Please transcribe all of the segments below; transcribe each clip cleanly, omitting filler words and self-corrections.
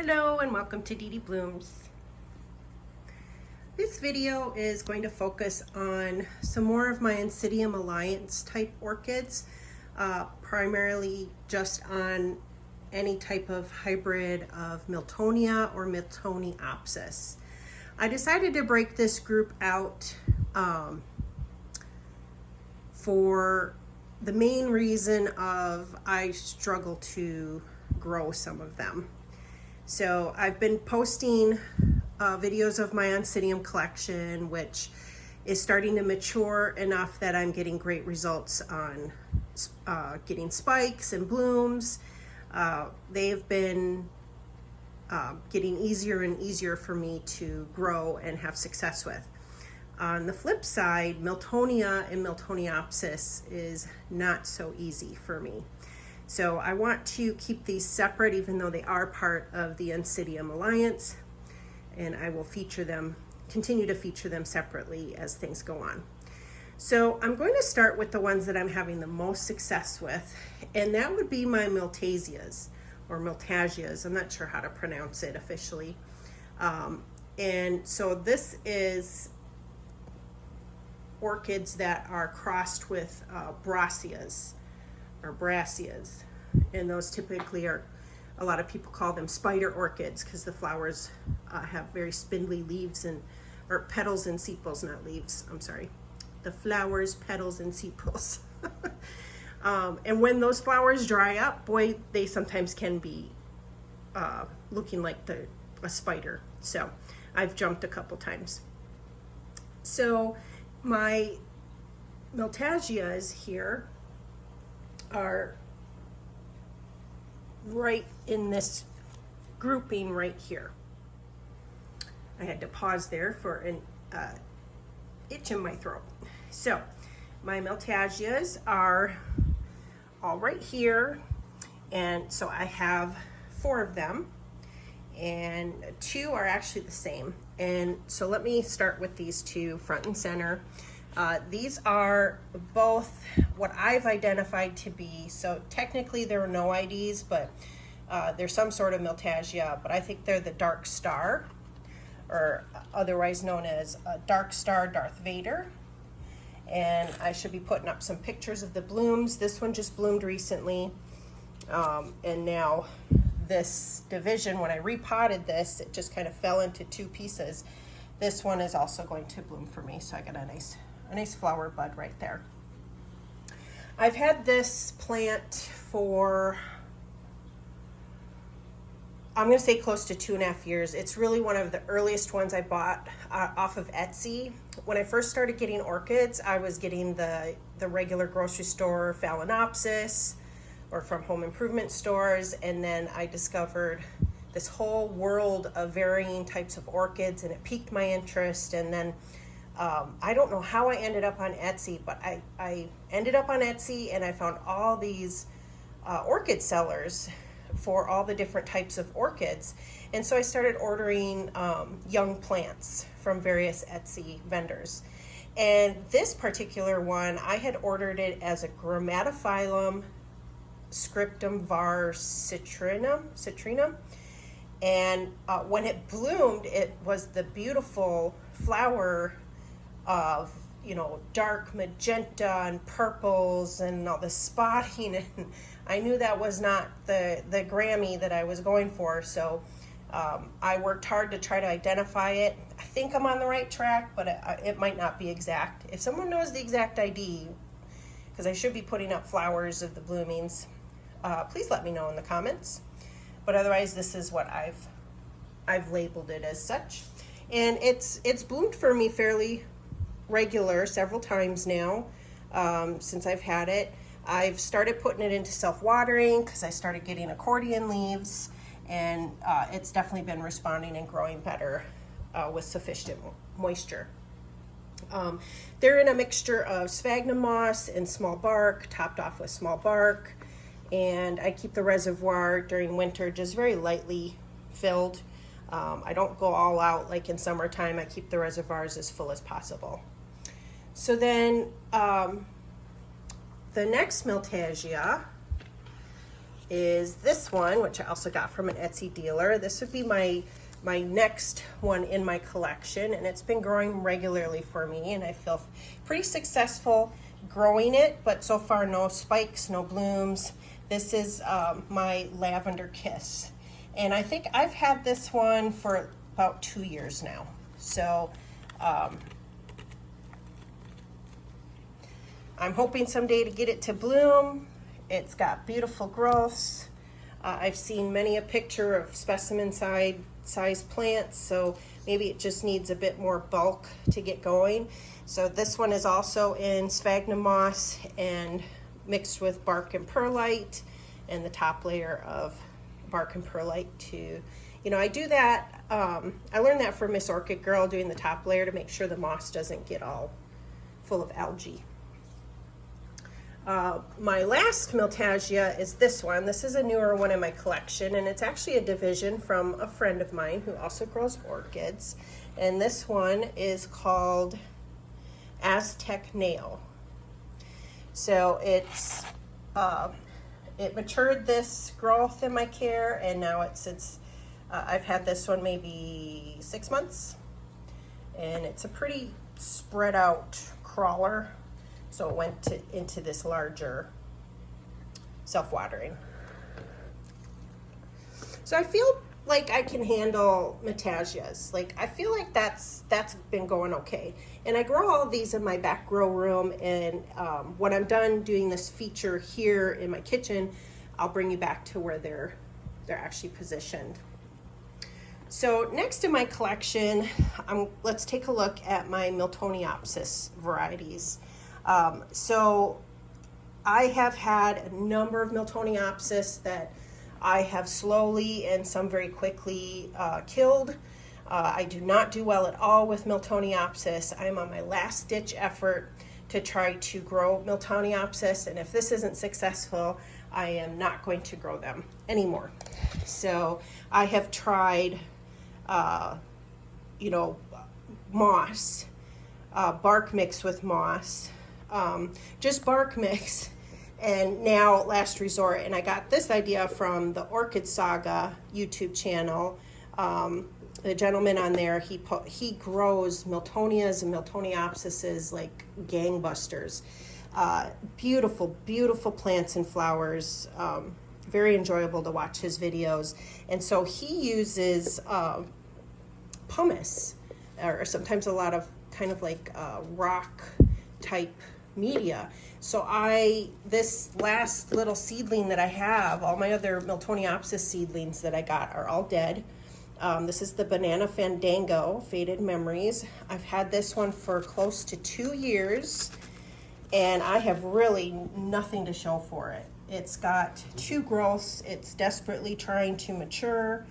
Hello and welcome to Dee Dee Blooms. This video is going to focus on some more of my Oncidium alliance type orchids, primarily just on any type of hybrid of Miltonia or Miltoniopsis. I decided to break this group out for the main reason of I struggle to grow some of them. So I've been posting videos of my Oncidium collection, which is starting to mature enough that I'm getting great results on getting spikes and blooms. They've been getting easier and easier for me to grow and have success with. On the flip side, Miltonia and Miltoniopsis is not so easy for me. So I want to keep these separate, even though they are part of the Oncidium alliance, and I will continue to feature them separately as things go on. So I'm going to start with the ones that I'm having the most success with, and that would be my Miltassias or Miltassias. I'm not sure how to pronounce it officially. And so this is orchids that are crossed with brassias or brassias, and those typically are, a lot of people call them spider orchids because the flowers have very spindly leaves or petals and sepals, not leaves, I'm sorry. The flowers, petals, and sepals. And when those flowers dry up, boy, they sometimes can be looking like a spider. So I've jumped a couple times. So my Miltassias here are right in this grouping right here. I had to pause there for an itch in my throat. So my Miltassias are all right here, and so I have 4 of them, and 2 are actually the same. And so let me start with these 2 front and center. These are both what I've identified to be, so technically there are no IDs, but they're some sort of Miltassia, but I think they're the Dark Star, or otherwise known as Dark Star Darth Vader. And I should be putting up some pictures of the blooms. This one just bloomed recently, and now this division, when I repotted this, it just kind of fell into 2 pieces. This one is also going to bloom for me, so I got a nice flower bud right there. I've had this plant for, I'm going to say close to 2.5 years. It's really one of the earliest ones I bought off of Etsy. When I first started getting orchids, I was getting the regular grocery store Phalaenopsis or from home improvement stores, and then I discovered this whole world of varying types of orchids, and it piqued my interest. And then I don't know how I ended up on Etsy, but I ended up on Etsy, and I found all these orchid sellers for all the different types of orchids. And so I started ordering young plants from various Etsy vendors. And this particular one, I had ordered it as a Grammatophyllum scriptum var citrinum. And when it bloomed, it was the beautiful flower of, dark magenta and purples and all the spotting, and I knew that was not the Grammy that I was going for. So I worked hard to try to identify it. I think I'm on the right track, but it might not be exact. If someone knows the exact ID, because I should be putting up flowers of the bloomings, please let me know in the comments. But otherwise, this is what I've labeled it as such, and it's bloomed for me fairly regular several times now since I've had it. I've started putting it into self-watering because I started getting accordion leaves, and it's definitely been responding and growing better with sufficient moisture. They're in a mixture of sphagnum moss and small bark, topped off with small bark, and I keep the reservoir during winter just very lightly filled. I don't go all out like in summertime. I keep the reservoirs as full as possible. So then the next Miltassia is this one, which I also got from an Etsy dealer. This would be my next one in my collection, and it's been growing regularly for me, and I feel pretty successful growing it, but so far no spikes, no blooms. This is my Lavender Kiss, and I think I've had this one for about 2 years now. So I'm hoping someday to get it to bloom. It's got beautiful growths. I've seen many a picture of specimen size plants, so maybe it just needs a bit more bulk to get going. So this one is also in sphagnum moss and mixed with bark and perlite, and the top layer of bark and perlite too. You know, I do that, I learned that from Miss Orchid Girl, doing the top layer to make sure the moss doesn't get all full of algae. My last Miltassia is this one. This is a newer one in my collection, and it's actually a division from a friend of mine who also grows orchids. And this one is called Aztec Nao. So it's it matured this growth in my care, and now I've had this one maybe 6 months, and it's a pretty spread out crawler. So it went into this larger self-watering. So I feel like I can handle Miltassias. Like, I feel like that's been going okay. And I grow all of these in my back grow room, and when I'm done doing this feature here in my kitchen, I'll bring you back to where they're actually positioned. So next in my collection, let's take a look at my Miltoniopsis varieties. So I have had a number of Miltoniopsis that I have slowly and some very quickly killed. I do not do well at all with Miltoniopsis. I'm on my last ditch effort to try to grow Miltoniopsis, and if this isn't successful, I am not going to grow them anymore. So I have tried, you know, moss, bark mix with moss, just bark mix, and now last resort. And I got this idea from the Orchid Saga YouTube channel. The gentleman on there, he grows Miltonias and Miltoniopsises like gangbusters. Beautiful, beautiful plants and flowers. Very enjoyable to watch his videos. And so he uses pumice, or sometimes a lot of kind of like rock type media. So this last little seedling that I have, all my other Miltoniopsis seedlings that I got are all dead. This is the Banana Fandango, Faded Memories. I've had this one for close to 2 years, and I have really nothing to show for it. It's got 2 growths. It's desperately trying to mature,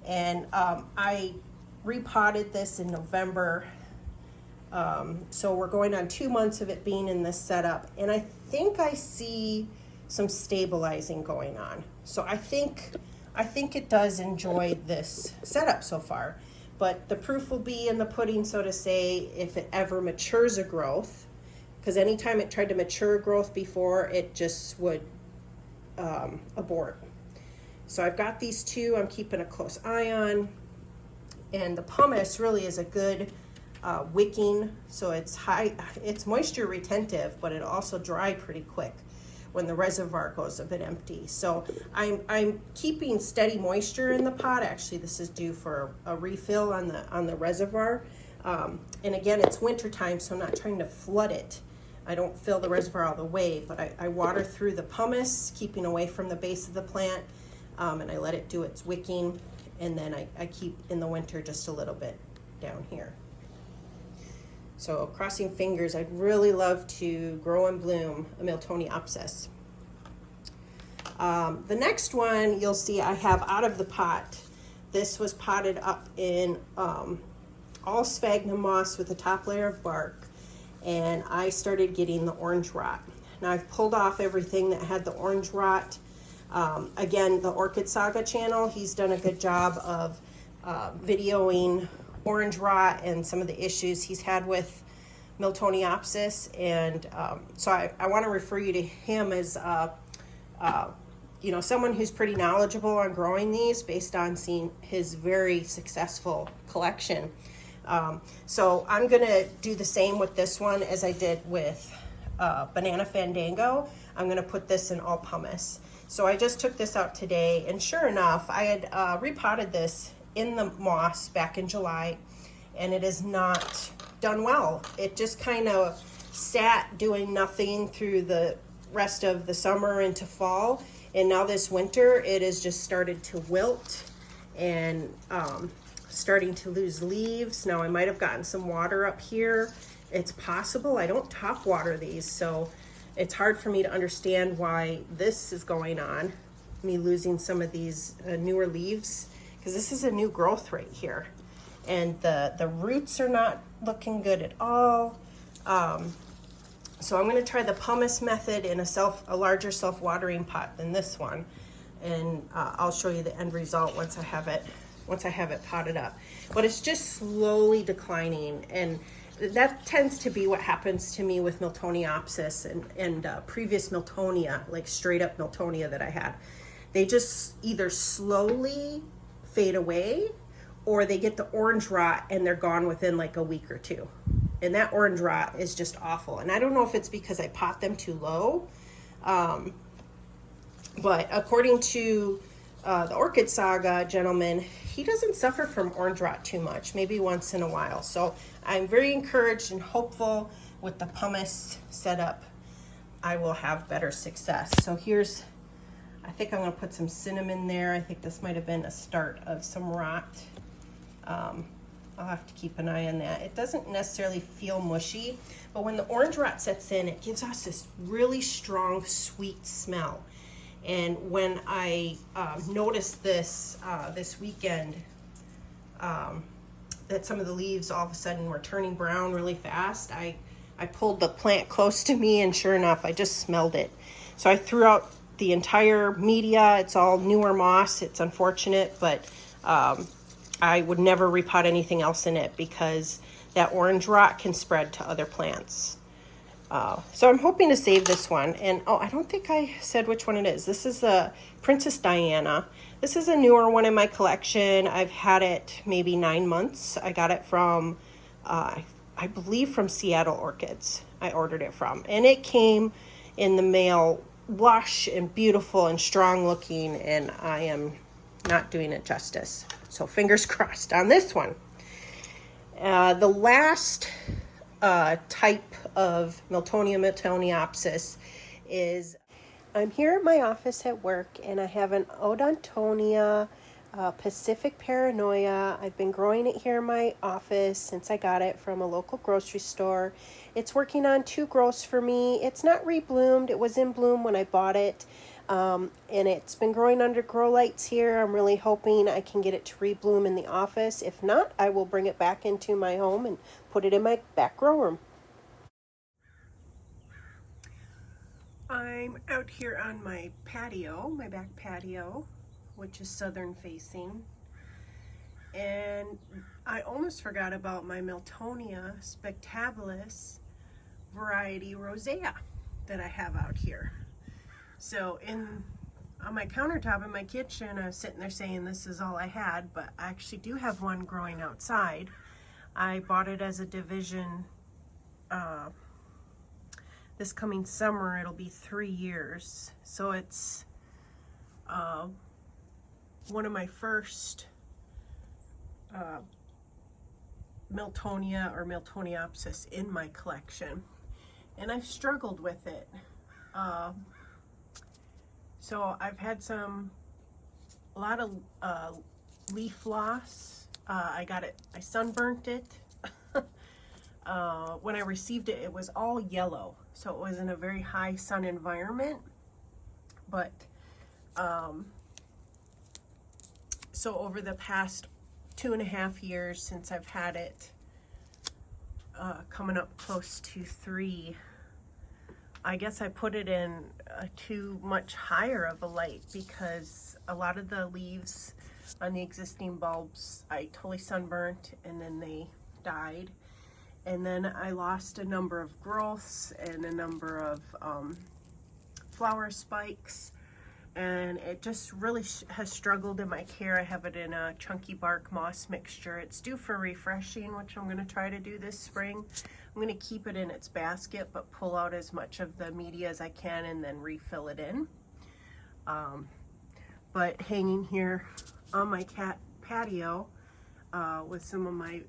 and I repotted this in November. So we're going on 2 months of it being in this setup, and I think I see some stabilizing going on. So I think it does enjoy this setup so far, but the proof will be in the pudding, so to say, if it ever matures a growth, because anytime it tried to mature a growth before, it just would abort. So I've got these 2 I'm keeping a close eye on, and the pumice really is a good wicking, so it's moisture retentive, but it also dry pretty quick when the reservoir goes a bit empty. So I'm keeping steady moisture in the pot. Actually, this is due for a refill on the reservoir. And again, it's winter time, so I'm not trying to flood it. I don't fill the reservoir all the way, but I water through the pumice, keeping away from the base of the plant, and I let it do its wicking, and then I keep in the winter just a little bit down here. So crossing fingers, I'd really love to grow and bloom a Miltoniopsis. The next one you'll see I have out of the pot. This was potted up in all sphagnum moss with a top layer of bark, and I started getting the orange rot. Now I've pulled off everything that had the orange rot. Again, the Orchid Saga channel, he's done a good job of videoing orange rot and some of the issues he's had with Miltoniopsis, and so I want to refer you to him as you know, someone who's pretty knowledgeable on growing these based on seeing his very successful collection. So I'm gonna do the same with this one as I did with Banana Fandango. I'm gonna put this in all pumice. So I just took this out today, and sure enough, I had repotted this in the moss back in July, and it has not done well. It just kind of sat doing nothing through the rest of the summer into fall, and now this winter it has just started to wilt and starting to lose leaves. Now I might have gotten some water up here. It's possible. I don't top water these, so it's hard for me to understand why this is going on, me losing some of these newer leaves, because this is a new growth right here, and the roots are not looking good at all. So I'm going to try the pumice method in a larger self-watering pot than this one, and I'll show you the end result once I have it potted up. But it's just slowly declining, and that tends to be what happens to me with Miltoniopsis and previous Miltonia, like straight up Miltonia that I had. They just either slowly fade away, or they get the orange rot and they're gone within like a week or two. And that orange rot is just awful. And I don't know if it's because I pot them too low, but according to the Orchid Saga gentleman, he doesn't suffer from orange rot too much, maybe once in a while. So I'm very encouraged and hopeful with the pumice setup, I will have better success. So here's, I think I'm gonna put some cinnamon there. I think this might have been a start of some rot. I'll have to keep an eye on that. It doesn't necessarily feel mushy, but when the orange rot sets in, it gives us this really strong, sweet smell. And when I noticed this this weekend, that some of the leaves all of a sudden were turning brown really fast, I pulled the plant close to me, and sure enough, I just smelled it. So I threw out the entire media. It's all newer moss. It's unfortunate, but I would never repot anything else in it because that orange rot can spread to other plants. So I'm hoping to save this one. And oh, I don't think I said which one it is. This is a Princess Diana. This is a newer one in my collection. I've had it maybe 9 months. I got it from, I believe from Seattle Orchids. I ordered it from. And it came in the mail lush and beautiful and strong looking, and I am not doing it justice. So fingers crossed on this one. The last type of Miltonia-Miltoniopsis is, I'm here at my office at work, and I have an Odontonia Pacific Paranoia. I've been growing it here in my office since I got it from a local grocery store. It's working on 2 growths for me. It's not rebloomed. It was in bloom when I bought it. And it's been growing under grow lights here. I'm really hoping I can get it to rebloom in the office. If not, I will bring it back into my home and put it in my back grow room. I'm out here on my patio, my back patio, which is southern facing. And I almost forgot about my Miltonia spectablis variety rosea that I have out here. So on my countertop in my kitchen, I was sitting there saying this is all I had, but I actually do have one growing outside. I bought it as a division. This coming summer, it'll be 3 years. So it's one of my first Miltonia or Miltoniopsis in my collection. And I've struggled with it. So I've had a lot of leaf loss. I sunburnt it. When I received it, it was all yellow. So it was in a very high sun environment. But, so over the past 2.5 years since I've had it, coming up close to 3, I guess I put it in too much higher of a light because a lot of the leaves on the existing bulbs I totally sunburnt and then they died. And then I lost a number of growths and a number of flower spikes. and it just really has struggled in my care. I have it in a chunky bark moss mixture. It's due for refreshing, which I'm going to try to do this spring. I'm going to keep it in its basket, but pull out as much of the media as I can and then refill it in. But hanging here on my patio with some of my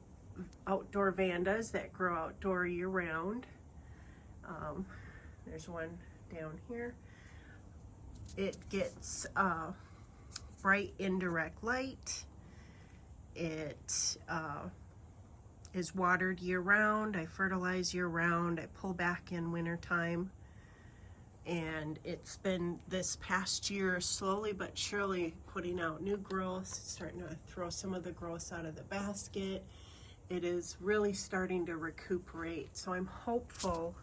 outdoor vandas that grow outdoor year-round. There's one down here. It gets bright indirect light. It is watered year-round. I fertilize year-round. I pull back in wintertime. And it's been this past year slowly but surely putting out new growth. It's starting to throw some of the growth out of the basket. It is really starting to recuperate. So I'm hopeful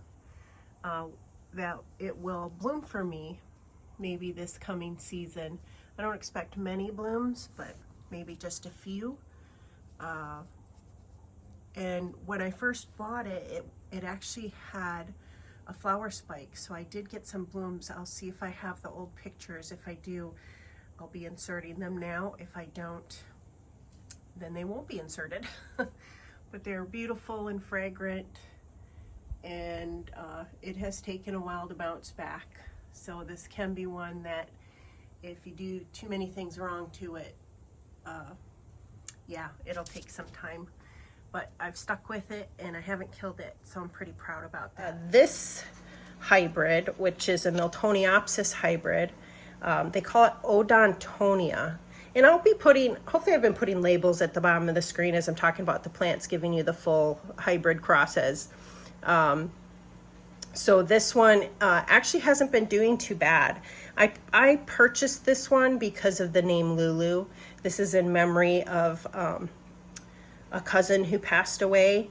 that it will bloom for me maybe this coming season. I don't expect many blooms, but maybe just a few. And when I first bought it, it actually had a flower spike, so I did get some blooms. I'll see if I have the old pictures. If I do, I'll be inserting them now. If I don't, then they won't be inserted. But they're beautiful and fragrant, and it has taken a while to bounce back. So this can be one that if you do too many things wrong to it, yeah, it'll take some time. But I've stuck with it and I haven't killed it, so I'm pretty proud about that. This hybrid, which is a Miltoniopsis hybrid, they call it Odontonia. And I'll be putting, hopefully I've been putting labels at the bottom of the screen as I'm talking about the plants, giving you the full hybrid crosses. So this one actually hasn't been doing too bad. I purchased this one because of the name Lulu. This is in memory of a cousin who passed away.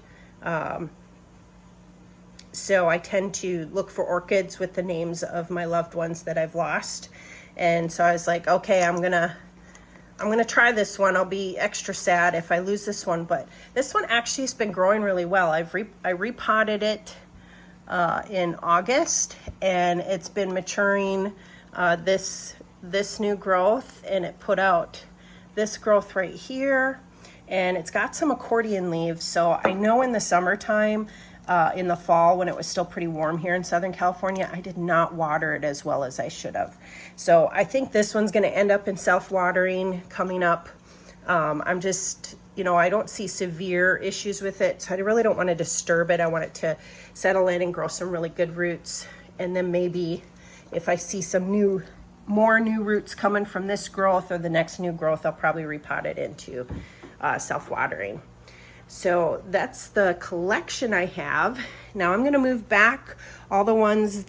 So I tend to look for orchids with the names of my loved ones that I've lost. And so I was like, okay, I'm gonna try this one. I'll be extra sad if I lose this one, but this one actually has been growing really well. I repotted it in August, and it's been maturing this new growth, and it put out this growth right here. And it's got some accordion leaves, so I know in the summertime, in the fall when it was still pretty warm here in Southern California, I did not water it as well as I should have. So I think this one's gonna end up in self-watering coming up. I'm just, you know, I don't see severe issues with it, so I really don't want to disturb it. I want it to settle in and grow some really good roots. And then maybe if I see some more new roots coming from this growth or the next new growth, I'll probably repot it into self-watering. So that's the collection I have. Now I'm going to move back all the ones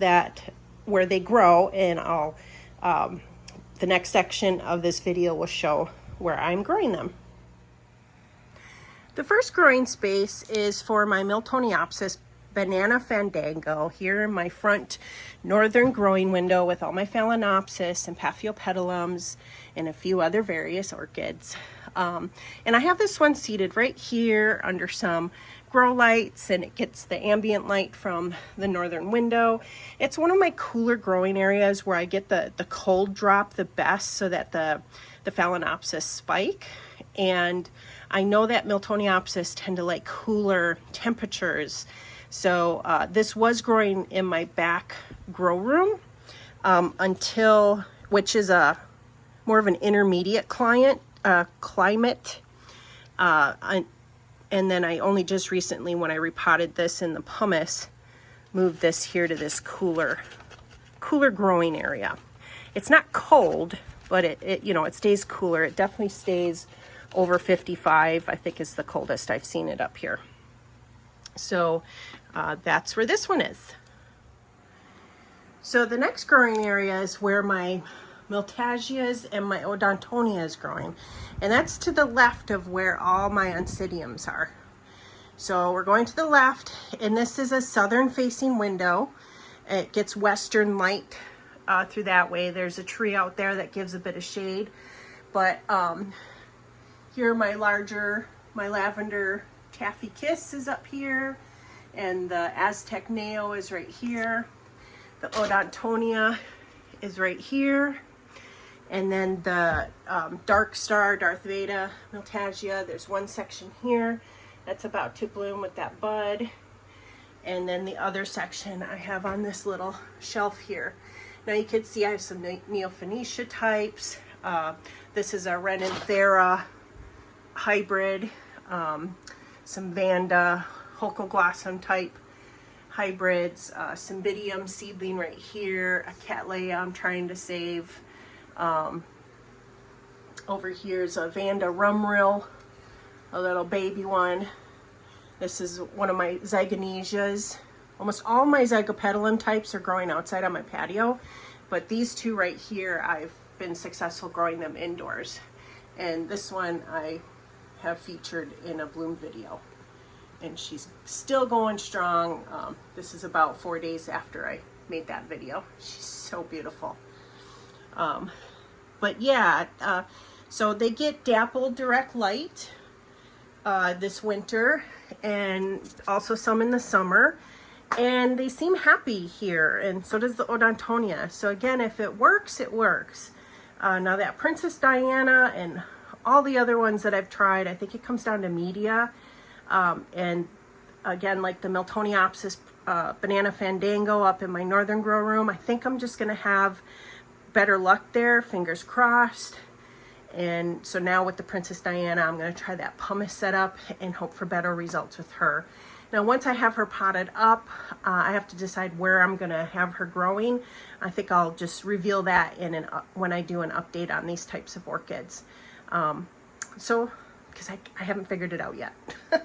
where they grow, and I'll the next section of this video will show where I'm growing them. The first growing space is for my Miltoniopsis banana Fandango here in my front northern growing window with all my Phalaenopsis and Paphiopedilums and a few other various orchids. And I have this one seated right here under some grow lights, and it gets the ambient light from the northern window. It's one of my cooler growing areas where I get the cold drop the best, so that the Phalaenopsis spike. And I know that Miltoniopsis tend to like cooler temperatures. So this was growing in my back grow room which is more of an intermediate climate. And then I only just recently, when I repotted this in the pumice, moved this here to this cooler growing area. It's not cold, but it stays cooler. It definitely stays over 55, I think is the coldest I've seen it up here. So that's where this one is. So the next growing area is where my Miltassias and my Odontonia is growing. And that's to the left of where all my Oncidiums are. So we're going to the left, and this is a southern facing window. It gets western light through that way. There's a tree out there that gives a bit of shade. But here my Lavender Taffy Kiss is up here, and the Aztec Nao is right here. The Odontonia is right here. And then the Dark Star, Darth Vader, Miltassia, there's one section here that's about to bloom with that bud. And then the other section I have on this little shelf here. Now you can see I have some Neophonetia types. This is a Renanthera hybrid, some Vanda, Odontoglossum type hybrids, Cymbidium seedling right here, a Cattleya I'm trying to save. Over here's a Vanda rumrill, a little baby one. This is one of my Zygoniasias. Almost all my Zygopetalum types are growing outside on my patio, but these two right here, I've been successful growing them indoors. And this one I have featured in a bloom video, and she's still going strong. This is about 4 days after I made that video. She's so beautiful. But yeah, so they get dappled direct light this winter, and also some in the summer, and they seem happy here, and so does the Odontonia. So again, if it works, it works. Now that Princess Diana and all the other ones that I've tried, I think it comes down to media, and again, like the Miltonia-Miltoniopsis banana Fandango up in my northern grow room, I think I'm just gonna have better luck there, fingers crossed. And so now with the Princess Diana, I'm going to try that pumice setup and hope for better results with her. Now once I have her potted up, I have to decide where I'm going to have her growing. I think I'll just reveal that in when I do an update on these types of orchids. So because I haven't figured it out yet. So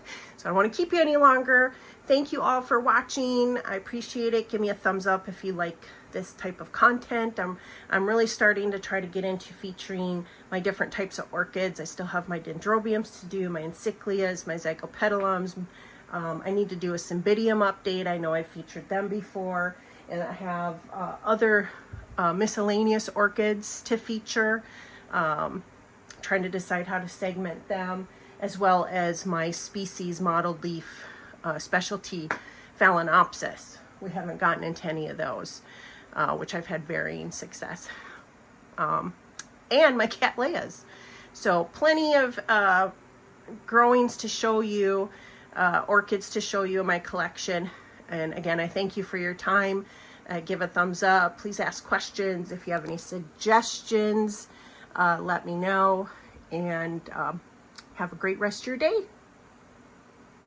I don't want to keep you any longer. Thank you all for watching. I appreciate it. Give me a thumbs up if you like this type of content. I'm really starting to try to get into featuring my different types of orchids. I still have my dendrobiums to do, my encyclias, my zygopetalums. I need to do a cymbidium update. I know I featured them before, and I have other miscellaneous orchids to feature. Trying to decide how to segment them, as well as my species mottled leaf specialty Phalaenopsis. We haven't gotten into any of those, which I've had varying success. And my Cattleyas. So plenty of growings to show you, orchids to show you in my collection. And again, I thank you for your time. Give a thumbs up. Please ask questions. If you have any suggestions, let me know. And have a great rest of your day.